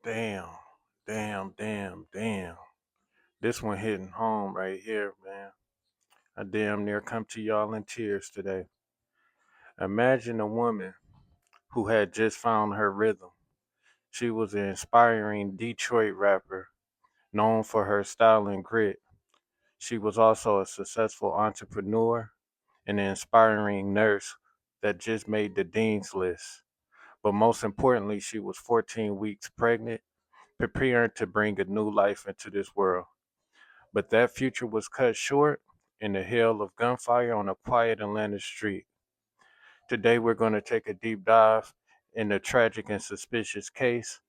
Damn, damn. This one hitting home right here, man. I damn near come to y'all in tears today. Imagine a woman who had just found her rhythm. She was an inspiring Detroit rapper known for her style and grit. She was also a successful entrepreneur and an inspiring nurse that just made the dean's list. But most importantly, she was 14 weeks pregnant, preparing to bring a new life into this world. But that future was cut short in the hail of gunfire on a quiet Atlanta street. Today, we're going to take a deep dive in the tragic and suspicious case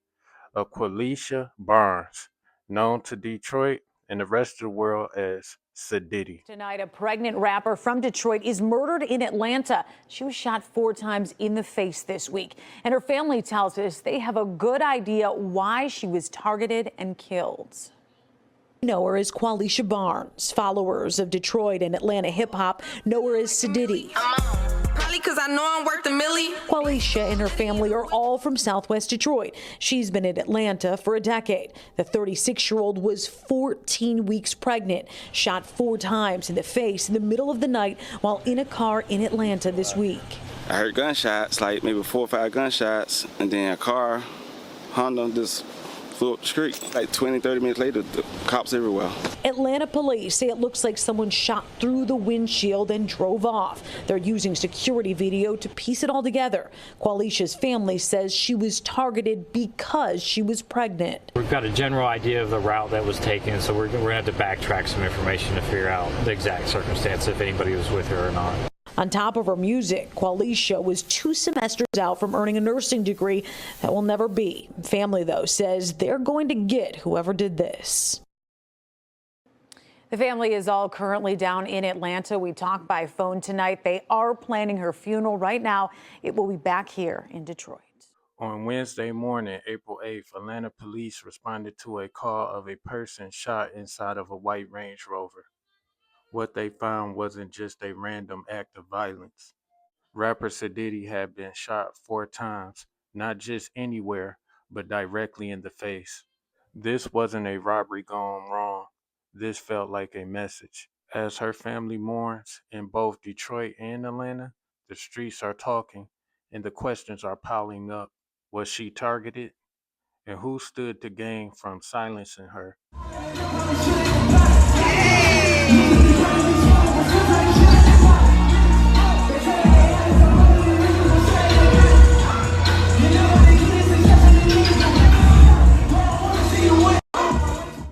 of Qualeisha Barnes, known to Detroit and the rest of the world as Siditty. Tonight, a pregnant rapper from Detroit is murdered in Atlanta. She was shot 4 times in the face this week. And her family tells us they have a good idea why she was targeted and killed. Know her as Qualeisha Barnes. Followers of Detroit and Atlanta hip hop know her as Siditty. Cause I know I'm worth a milli. Qualeisha and her family are all from Southwest Detroit. She's been in Atlanta for a decade. The 36-year-old was 14 weeks pregnant, shot 4 times in the face in the middle of the night while in a car in Atlanta this week. I heard gunshots, like maybe 4 or 5 gunshots, and then a car, Honda, just flew up the street. Like 20, 30 minutes later, the cops everywhere. Atlanta police say it looks like someone shot through the windshield and drove off. They're using security video to piece it all together. Qualeisha's family says she was targeted because she was pregnant. We've got a general idea of the route that was taken, so we're going to have to backtrack some information to figure out the exact circumstance, if anybody was with her or not. On top of her music, Qualeisha was 2 semesters out from earning a nursing degree that will never be. Family, though, says they're going to get whoever did this. The family is all currently down in Atlanta. We talked by phone tonight. They are planning her funeral right now. It will be back here in Detroit. On Wednesday morning, April 8th, Atlanta police responded to a call of a person shot inside of a white Range Rover. What they found wasn't just a random act of violence. Rapper Siditty had been shot 4 times, not just anywhere, but directly in the face. This wasn't a robbery gone wrong. This felt like a message. As her family mourns in both Detroit and Atlanta, the streets are talking and the questions are piling up. Was she targeted? And who stood to gain from silencing her?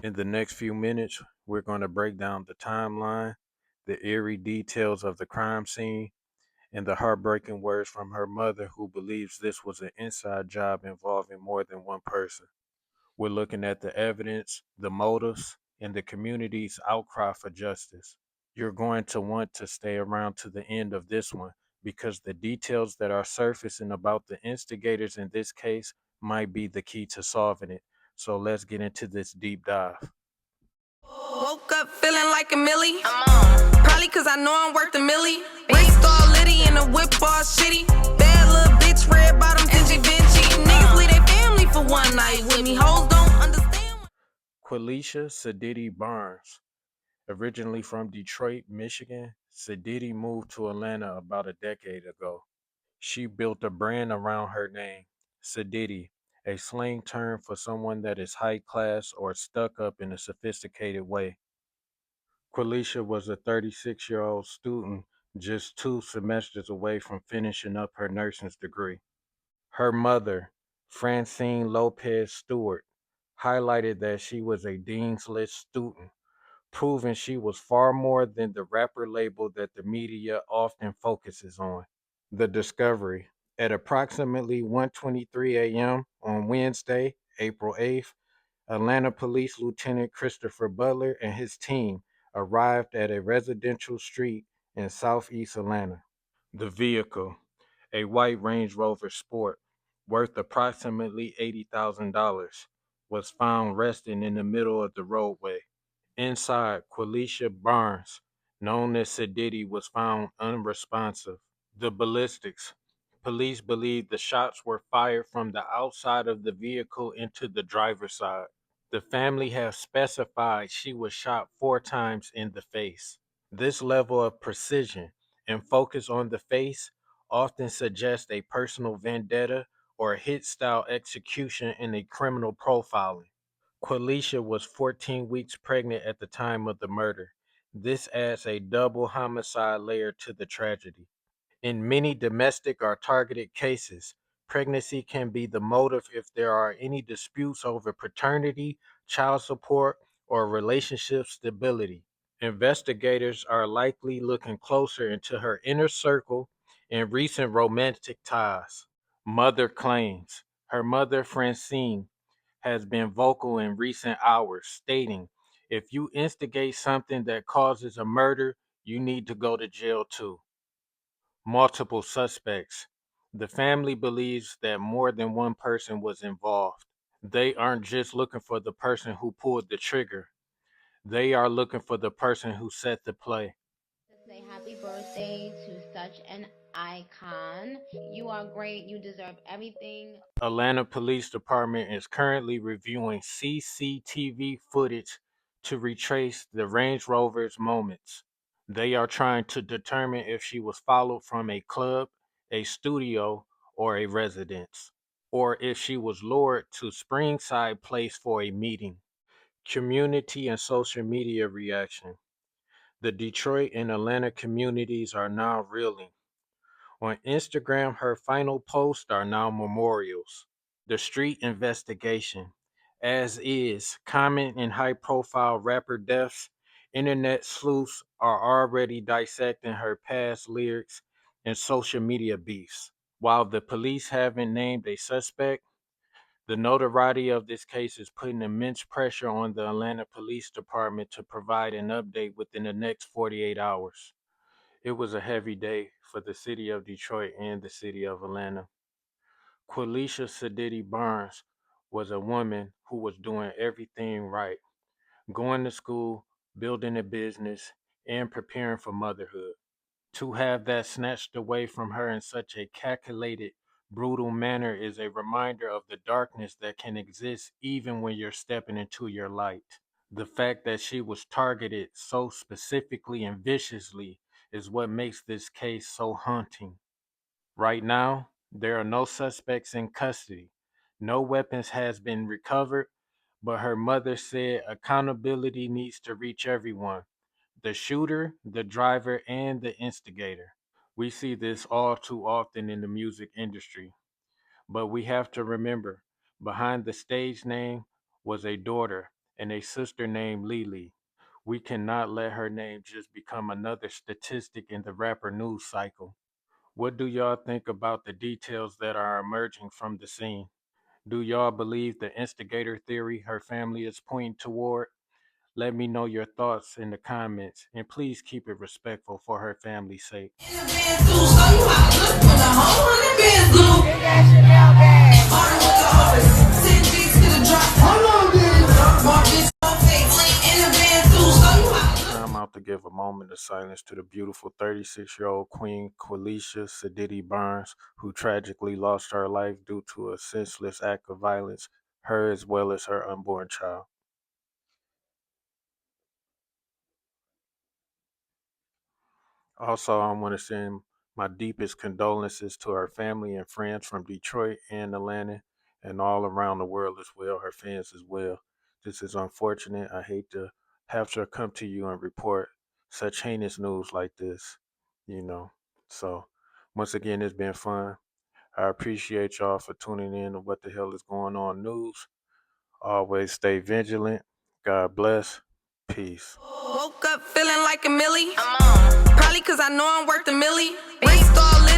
In the next few minutes, we're going to break down the timeline, the eerie details of the crime scene, and the heartbreaking words from her mother, who believes this was an inside job involving more than one person. We're looking at the evidence, the motives, and the community's outcry for justice. You're going to want to stay around to the end of this one because the details that are surfacing about the instigators in this case might be the key to solving it. So let's get into this deep dive. Woke up feeling like a milli. Probably cause I know I'm worth a milli. Wrist all litty and the whip all shitty. Bad little bitch, red bottom, dingy Vinci. Niggas leave they family for one night with me. Hoes don't understand. Qualeisha Siditty Barnes. Originally from Detroit, Michigan, Siditty moved to Atlanta about a decade ago. She built a brand around her name, Siditty, a slang term for someone that is high class or stuck up in a sophisticated way. Qualeisha was a 36-year-old student just 2 semesters away from finishing up her nursing degree. Her mother, Francine Lopez Stewart, highlighted that she was a Dean's List student, proving she was far more than the rapper label that the media often focuses on. The discovery. At approximately 1:23 a.m. on Wednesday, April 8th, Atlanta Police Lieutenant Christopher Butler and his team arrived at a residential street in southeast Atlanta. The vehicle, a white Range Rover Sport, worth approximately $80,000, was found resting in the middle of the roadway. Inside, Qualeisha Barnes, known as Siditty, was found unresponsive. The ballistics, Police believe the shots were fired from the outside of the vehicle into the driver's side. The family has specified she was shot 4 times in the face. This level of precision and focus on the face often suggests a personal vendetta or a hit style execution in a criminal profiling. Qualeisha was 14 weeks pregnant at the time of the murder. This adds a double homicide layer to the tragedy. In many domestic or targeted cases, pregnancy can be the motive if there are any disputes over paternity, child support, or relationship stability. Investigators are likely looking closer into her inner circle and recent romantic ties. Mother claims her mother, Francine, has been vocal in recent hours, stating, "If you instigate something that causes a murder, you need to go to jail too." Multiple suspects. The family believes that more than one person was involved. They aren't just looking for the person who pulled the trigger, they are looking for the person who set the play. Say happy birthday to such an icon. You are great. You deserve everything. Atlanta Police Department is currently reviewing CCTV footage to retrace the Range Rover's moments. They are trying to determine if she was followed from a club, a studio, or a residence, or if she was lured to Springside Place for a meeting. Community and social media reaction. The Detroit and Atlanta communities are now reeling. On Instagram, her final posts are now memorials. The street investigation. As is common in high profile rapper deaths, internet sleuths are already dissecting her past lyrics and social media beefs. While the police haven't named a suspect, the notoriety of this case is putting immense pressure on the Atlanta Police Department to provide an update within the next 48 hours. It was a heavy day for the city of Detroit and the city of Atlanta. Qualeisha Siditty Barnes was a woman who was doing everything right, going to school, building a business, and preparing for motherhood. To have that snatched away from her in such a calculated, brutal manner is a reminder of the darkness that can exist even when you're stepping into your light. The fact that she was targeted so specifically and viciously is what makes this case so haunting. Right now, there are no suspects in custody. No weapons has been recovered, but her mother said accountability needs to reach everyone, the shooter, the driver, and the instigator. We see this all too often in the music industry, but we have to remember behind the stage name was a daughter and a sister named Lily. We cannot let her name just become another statistic in the rapper news cycle. What do y'all think about the details that are emerging from the scene? Do y'all believe the instigator theory her family is pointing toward? Let me know your thoughts in the comments and please keep it respectful for her family's sake. I'm out to give a moment of silence to the beautiful 36-year-old Queen Qualeisha Siditty Barnes, who tragically lost her life due to a senseless act of violence, her as well as her unborn child. Also, I want to send my deepest condolences to her family and friends from Detroit and Atlanta and all around the world as well, her fans as well. This is unfortunate. I hate to have to come to you and report such heinous news like this, you know. So, once again, it's been fun. I appreciate y'all for tuning in to What the Hell is Going On News. Always stay vigilant. God bless. Peace. Woke up feeling like a millie. Probably cause I know I'm worth a millie. Wrist all litty.